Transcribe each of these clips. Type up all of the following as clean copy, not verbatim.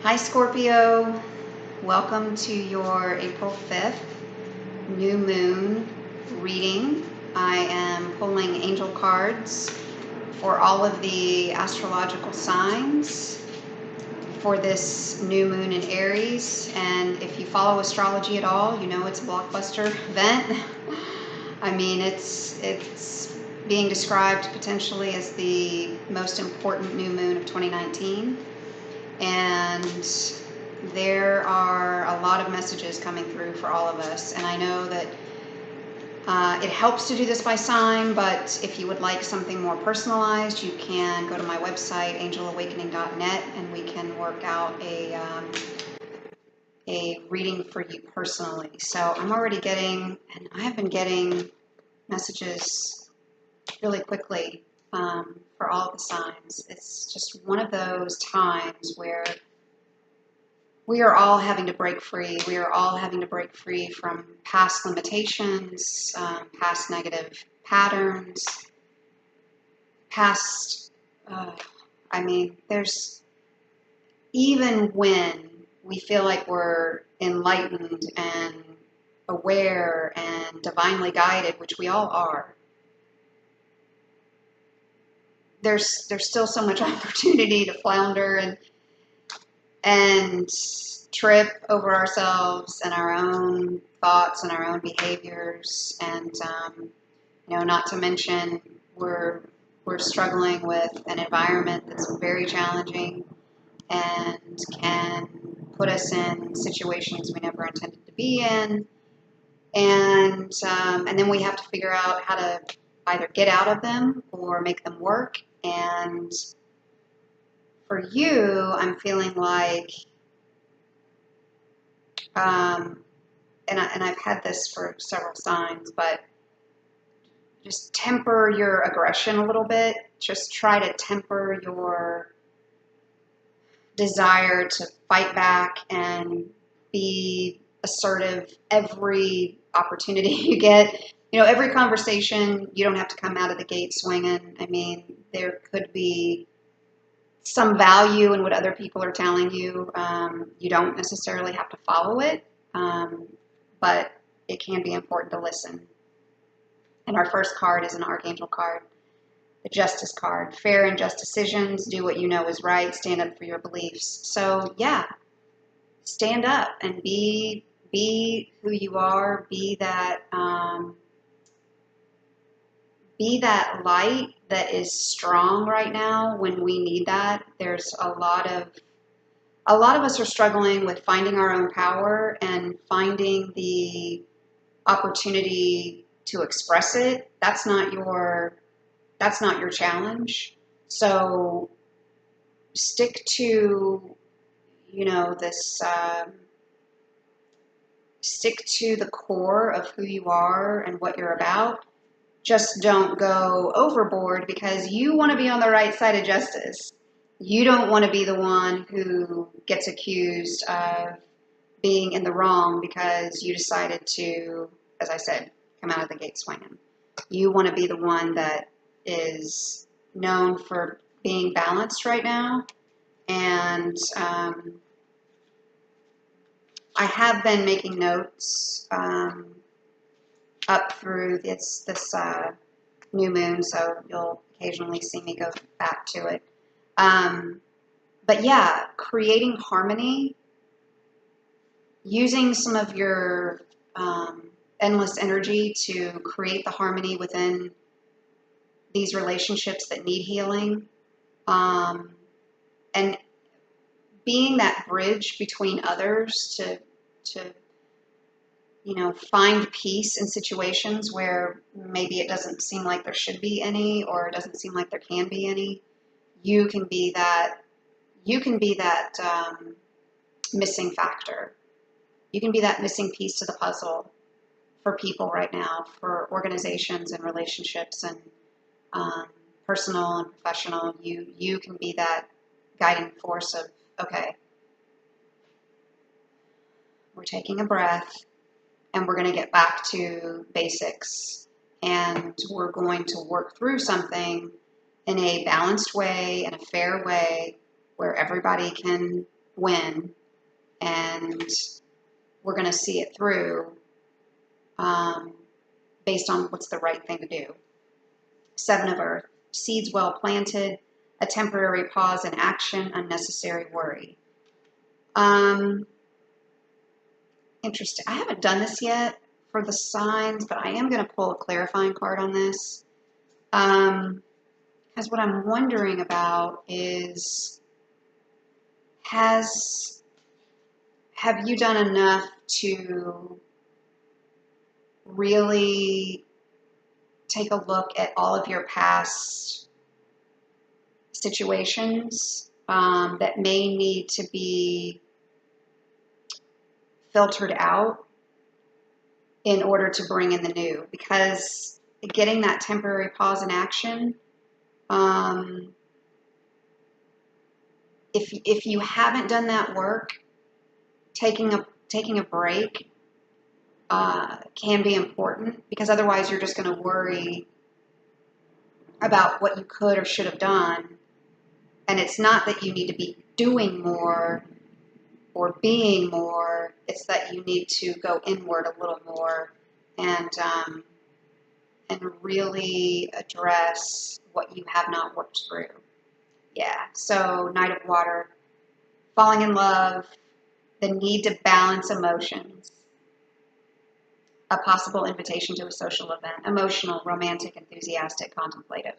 Hi Scorpio, welcome to your April 5th new moon reading. I am pulling angel cards for all of the astrological signs for this new moon in Aries. And if you follow astrology at all, you know it's a blockbuster event. I mean, it's being described potentially as the most important new moon of 2019. And there are a lot of messages coming through for all of us. And I know that it helps to do this by sign, but if you would like something more personalized, you can go to my website, angelawakening.net, and we can work out a reading for you personally. So I'm already getting, and I have been getting messages really quickly for all of the signs. It's just one of those times where we are all having to break free. We are all having to break free from past limitations, past negative patterns, past, there's, even when we feel like we're enlightened and aware and divinely guided, which we all are, there's still so much opportunity to flounder and trip over ourselves and our own thoughts and our own behaviors. And not to mention we're struggling with an environment that's very challenging and can put us in situations we never intended to be in. And then we have to figure out how to either get out of them or make them work. And for you, I'm feeling like, and I've had this for several signs, but just temper your aggression a little bit. Just try to temper your desire to fight back and be assertive every opportunity you get. Every conversation, you don't have to come out of the gate swinging. I mean, there could be some value in what other people are telling you. You don't necessarily have to follow it, but it can be important to listen. And our first card is an Archangel card, the Justice card. Fair and just decisions, do what you know is right, stand up for your beliefs. So yeah, stand up and be who you are, be that light that is strong right now when we need that. There's a lot of us are struggling with finding our own power and finding the opportunity to express it. That's not your challenge. So stick to, stick to the core of who you are and what you're about. Just don't go overboard because you want to be on the right side of justice. You don't want to be the one who gets accused of being in the wrong because you decided to, as I said, come out of the gate swinging. You want to be the one that is known for being balanced right now. And I have been making notes up through this new moon, so you'll occasionally see me go back to it. But yeah, creating harmony, using some of your endless energy to create the harmony within these relationships that need healing, and being that bridge between others to find peace in situations where maybe it doesn't seem like there should be any, or it doesn't seem like there can be any. You can be that missing factor. You can be that missing piece to the puzzle for people right now, for organizations and relationships and personal and professional. You can be that guiding force of, okay, we're taking a breath and we're going to get back to basics and we're going to work through something in a balanced way, in a fair way, where everybody can win, and we're going to see it through based on what's the right thing to do. Seven of Earth, seeds well planted, a temporary pause in action, unnecessary worry. Interesting. I haven't done this yet for the signs, but I am going to pull a clarifying card on this. Because what I'm wondering about is, have you done enough to really take a look at all of your past situations that may need to be filtered out in order to bring in the new? Because getting that temporary pause in action, if you haven't done that work, taking a break can be important, because otherwise you're just going to worry about what you could or should have done. And it's not that you need to be doing more or being more, it's that you need to go inward a little more and really address what you have not worked through. Yeah, so Knight of Water, falling in love, the need to balance emotions, a possible invitation to a social event, emotional, romantic, enthusiastic, contemplative.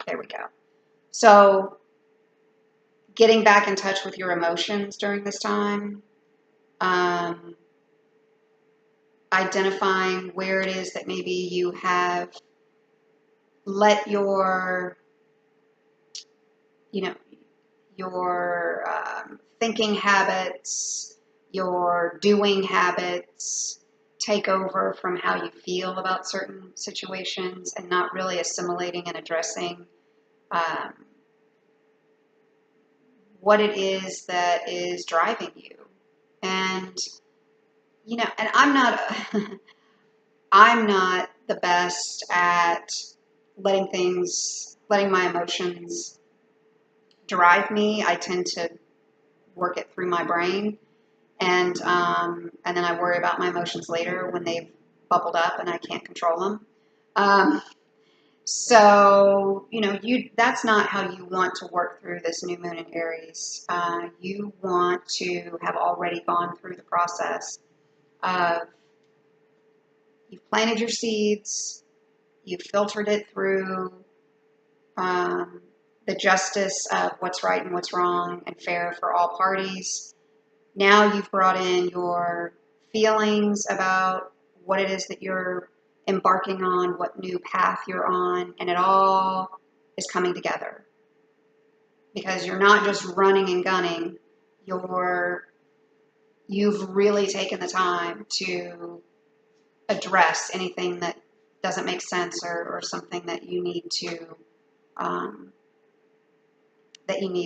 There we go. So getting back in touch with your emotions during this time, identifying where it is that maybe you have let your thinking habits, your doing habits take over from how you feel about certain situations, and not really assimilating and addressing what it is that is driving you. And and I'm not the best at letting my emotions drive me. I tend to work it through my brain, and then I worry about my emotions later when they've bubbled up and I can't control them. So that's not how you want to work through this new moon in Aries. You want to have already gone through the process of, you've planted your seeds, you've filtered it through the justice of what's right and what's wrong and fair for all parties. Now you've brought in your feelings about what it is that you're embarking on, what new path you're on, and it all is coming together. Because you're not just running and gunning, you've really taken the time to address anything that doesn't make sense, or something that you need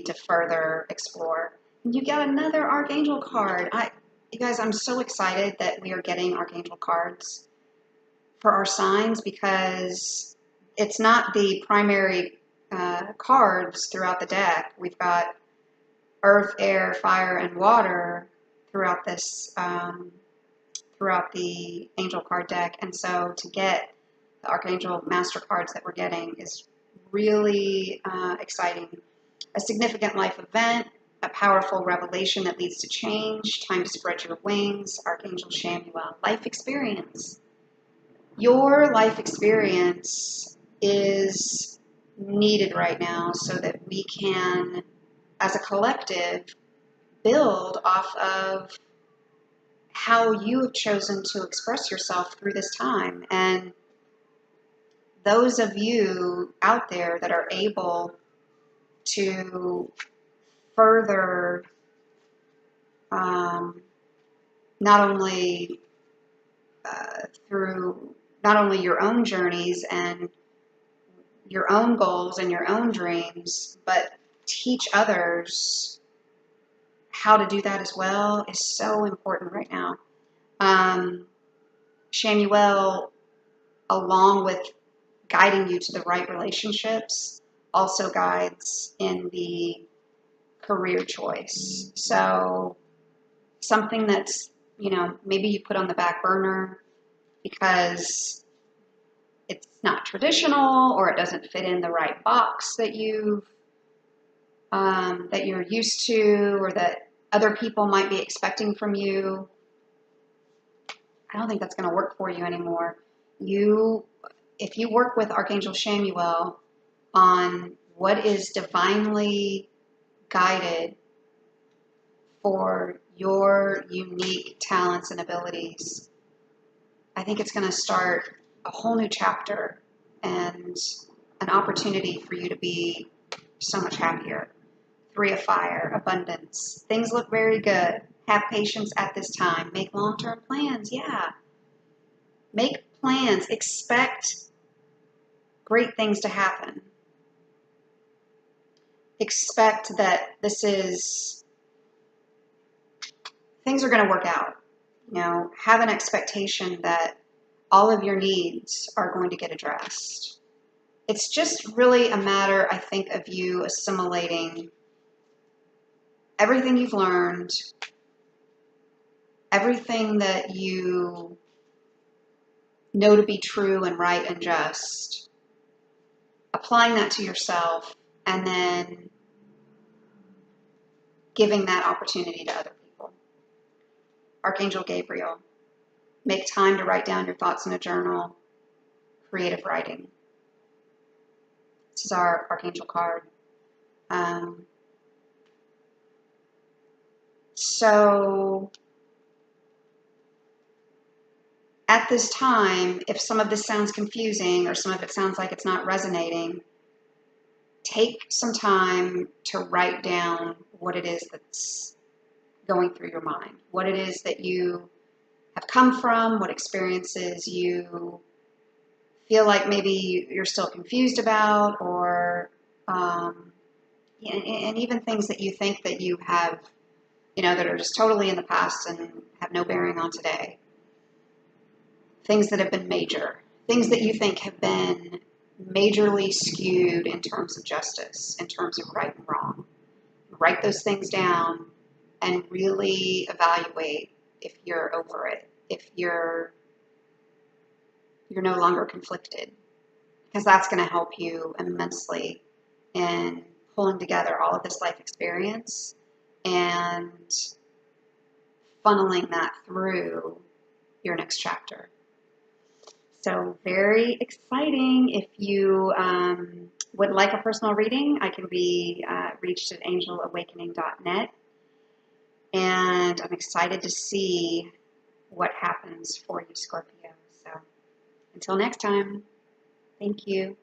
to further explore. And you got another Archangel card. You guys, I'm so excited that we are getting Archangel cards for our signs, because it's not the primary cards throughout the deck. We've got Earth, Air, Fire, and Water throughout this throughout the Angel card deck, and so to get the Archangel Master cards that we're getting is really exciting. A significant life event, a powerful revelation that leads to change, time to spread your wings, Archangel Shamuel. Life experience. Your life experience is needed right now so that we can, as a collective, build off of how you have chosen to express yourself through this time. And those of you out there that are able to further not only through not only your own journeys and your own goals and your own dreams, but teach others how to do that as well, is so important right now. Shamuel, along with guiding you to the right relationships, also guides in the career choice. So something that's, maybe you put on the back burner because it's not traditional or it doesn't fit in the right box that you're used to or that other people might be expecting from you. I don't think that's going to work for you anymore. If you work with Archangel Shamuel on what is divinely guided for your unique talents and abilities, I think it's going to start a whole new chapter and an opportunity for you to be so much happier. 3 of Fire, abundance. Things look very good. Have patience at this time. Make long-term plans. Yeah. Make plans. Expect great things to happen. Expect that things are going to work out. Have an expectation that all of your needs are going to get addressed. It's just really a matter, I think, of you assimilating everything you've learned, everything that you know to be true and right and just, applying that to yourself, and then giving that opportunity to other people. Archangel Gabriel, make time to write down your thoughts in a journal. Creative writing. This is our Archangel card. So at this time, if some of this sounds confusing or some of it sounds like it's not resonating, take some time to write down what it is that's going through your mind, what it is that you have come from, what experiences you feel like maybe you're still confused about, or and even things that you think that you have, that are just totally in the past and have no bearing on today. Things that have been major, things that you think have been majorly skewed in terms of justice, in terms of right and wrong. Write those things down and really evaluate if you're over it, if you're no longer conflicted, because that's going to help you immensely in pulling together all of this life experience and funneling that through your next chapter. So very exciting. If you would like a personal reading, I can be reached at angelawakening.net. And I'm excited to see what happens for you, Scorpio. So until next time, thank you.